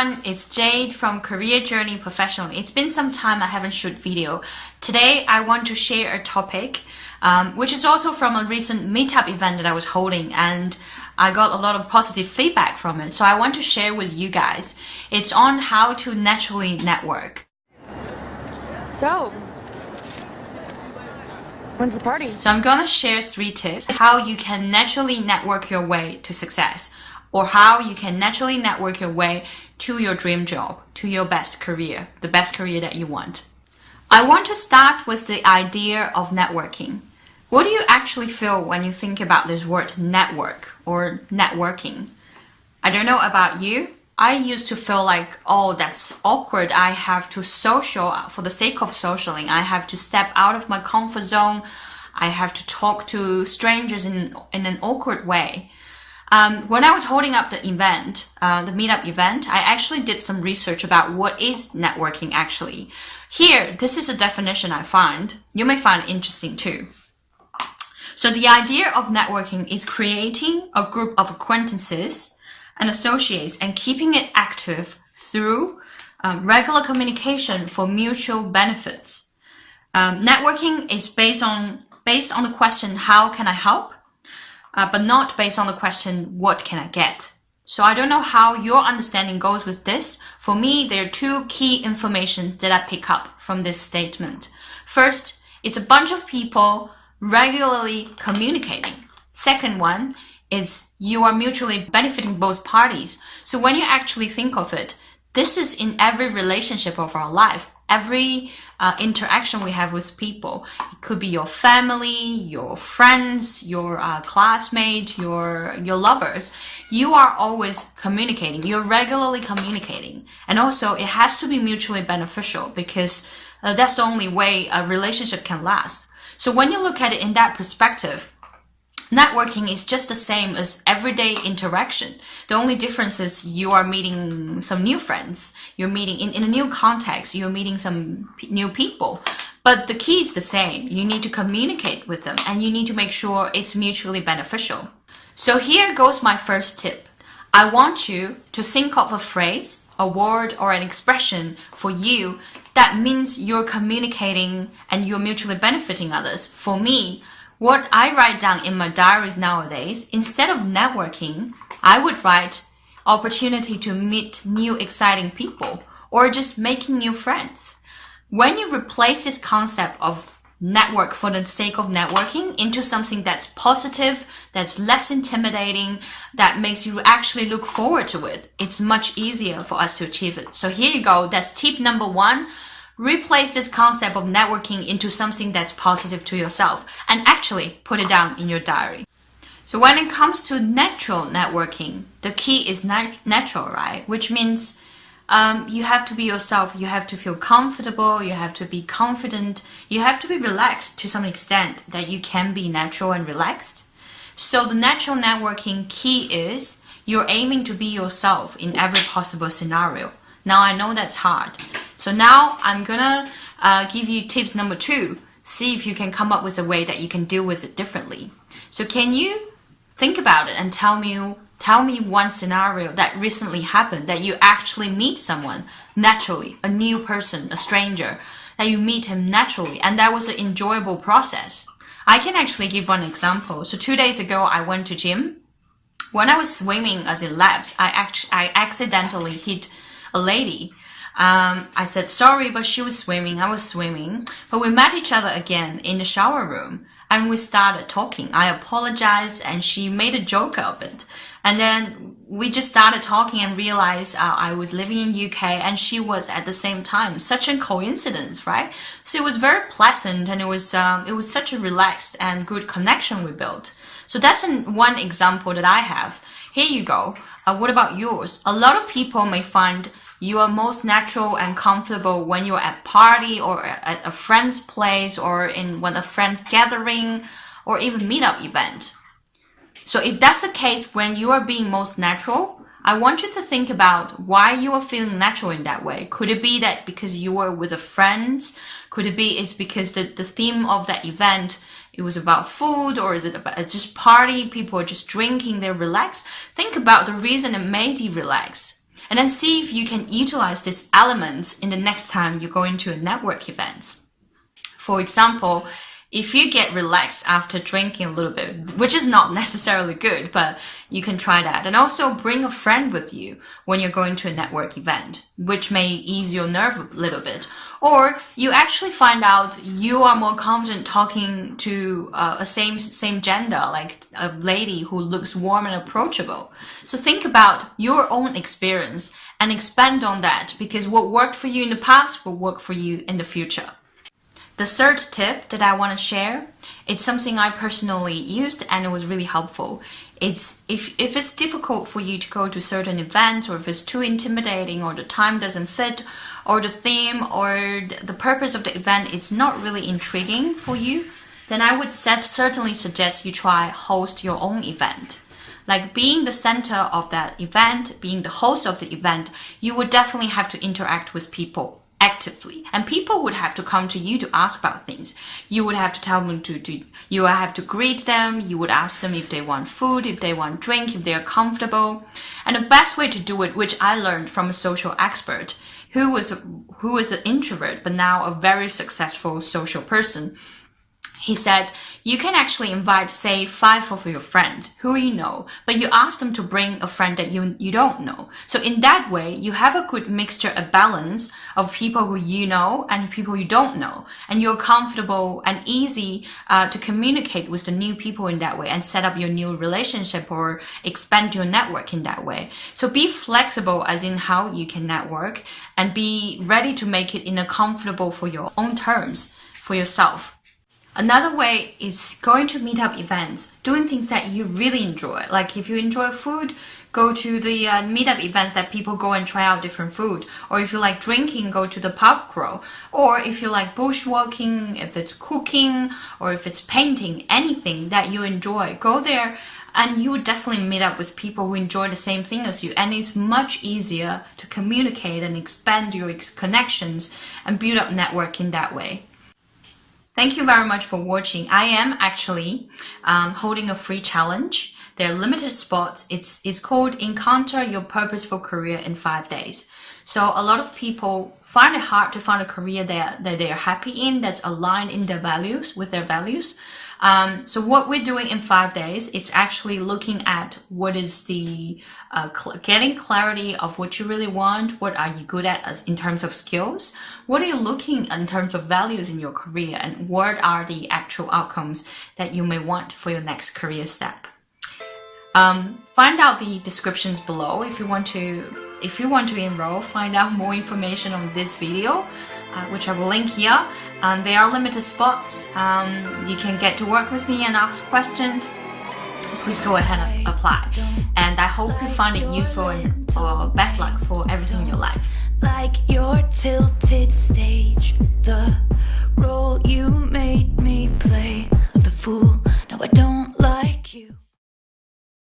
everyone, it's Jade from Career Journey Professional. It's been some time I haven't shot video. Today I want to share a topic which is also from a recent meetup event that I was holding, and I got a lot of positive feedback from it. So I want to share with you guys. It's on how to naturally network. So, when's the party? So I'm gonna share 3 tips how you can naturally network your way to success, or how you can naturally network your way to your dream job, to your best career, the best career that you want. I want to start with the idea of networking. What do you actually feel when you think about this word network or networking? I don't know about you. I used to feel like, oh, that's awkward. I have to social for the sake of socialing. I have to step out of my comfort zone. I have to talk to strangers in an awkward way. When I was holding up the event, the meetup event, I actually did some research about what is networking actually. Here, this is a definition I find. You may find it interesting too. So the idea of networking is creating a group of acquaintances and associates and keeping it active through regular communication for mutual benefits. Networking is based on the question, how can I help? But not based on the question, what can I get? So I don't know how your understanding goes with this. For me, there are 2 key informations that I pick up from this statement. First, it's a bunch of people regularly communicating. Second one is you are mutually benefiting both parties. So when you actually think of it, this is in every relationship of our life. Every interaction we have with people. It could be your family, your friends, your classmates, your lovers. You are always communicating. You're regularly communicating. And also it has to be mutually beneficial, because that's the only way a relationship can last. So when you look at it in that perspective, networking is just the same as everyday interaction. The only difference is you are meeting some new friends. You're meeting in a new context. You're meeting some new people. But the key is the same. You need to communicate with them, and you need to make sure it's mutually beneficial. So here goes my first tip. I want you to think of a phrase, a word, or an expression for you that means you're communicating and you're mutually benefiting others. For me, what I write down in my diaries nowadays, instead of networking, I would write opportunity to meet new exciting people, or just making new friends. When you replace this concept of network for the sake of networking into something that's positive, that's less intimidating, that makes you actually look forward to it, it's much easier for us to achieve it. So here you go. That's tip number 1. Replace this concept of networking into something that's positive to yourself, and actually put it down in your diary. So when it comes to natural networking, the key is natural, right? Which means you have to be yourself. You have to feel comfortable. You have to be confident. You have to be relaxed to some extent that you can be natural and relaxed. So the natural networking key is you're aiming to be yourself in every possible scenario. Now I know that's hard. So now I'm gonna give you tips number 2. See if you can come up with a way that you can deal with it differently. So can you think about it and tell me one scenario that recently happened, that you actually meet someone naturally, a new person, a stranger, that you meet him naturally, and that was an enjoyable process. I can actually give one example. So 2 days ago, I went to gym. When I was swimming as in laps, I accidentally hit a lady. I said sorry, but she was swimming, I was swimming. But we met each other again in the shower room, and we started talking. I apologized, and she made a joke of it. And then we just started talking and realized I was living in UK and she was at the same time. Such a coincidence, right? So it was very pleasant, and it was such a relaxed and good connection we built. So that's one example that I have. Here you go. What about yours? A lot of people may find you are most natural and comfortable when you're at party or at a friend's place, or when a friend's gathering, or even meetup event. So if that's the case, when you are being most natural, I want you to think about why you are feeling natural in that way. Could it be that because you were with a friend? Could it be it's because the theme of that event, it was about food, or is it about just party? People are just drinking, they're relaxed. Think about the reason it made you relax. and then see if you can utilize these elements in the next time you go into a network event. For example, if you get relaxed after drinking a little bit, which is not necessarily good, but you can try that. And also bring a friend with you when you're going to a network event, which may ease your nerve a little bit. Or you actually find out you are more confident talking to a same gender, like a lady who looks warm and approachable. So think about your own experience and expand on that, because what worked for you in the past will work for you in the future. The third tip that I want to share, it's something I personally used and it was really helpful. It's if it's difficult for you to go to certain events, or if it's too intimidating, or the time doesn't fit, or the theme or the purpose of the event is not really intriguing for you, then I would certainly suggest you try host your own event. Like being the center of that event, being the host of the event, you would definitely have to interact with people actively, and people would have to come to you to ask about things. You would have to tell them you have to greet them. You would ask them if they want food, if they want drink, if they are comfortable. And the best way to do it, which I learned from a social expert who was an introvert but now a very successful social person. He said, you can actually invite, say, 5 of your friends who you know, but you ask them to bring a friend that you don't know. So in that way, you have a good mixture, a balance of people who you know and people you don't know. And you're comfortable and easy to communicate with the new people in that way and set up your new relationship or expand your network in that way. So be flexible as in how you can network, and be ready to make it in a comfortable for your own terms for yourself. Another way is going to meetup events, doing things that you really enjoy. Like if you enjoy food, go to the meetup events that people go and try out different food. Or if you like drinking, go to the pub crawl. Or if you like bushwalking, if it's cooking, or if it's painting, anything that you enjoy, go there, and you would definitely meet up with people who enjoy the same thing as you. And it's much easier to communicate and expand your connections and build up network in that way. Thank you very much for watching. I am actually holding a free challenge. There are limited spots. It's called Encounter Your Purposeful Career in 5 days. So a lot of people find it hard to find a career that they're happy in, that's aligned in their values, with their values. So what we're doing in 5 days is actually looking at what is the getting clarity of what you really want, what are you good at as in terms of skills, what are you looking in terms of values in your career, and what are the actual outcomes that you may want for your next career step. Find out the descriptions below if you want to enroll. Find out more information on this video, which I will link here. There are limited spots. You can get to work with me and ask questions. Please go ahead and apply. And I hope you find it useful, and best luck for everything in your life. Like your tilted stage, the role you made.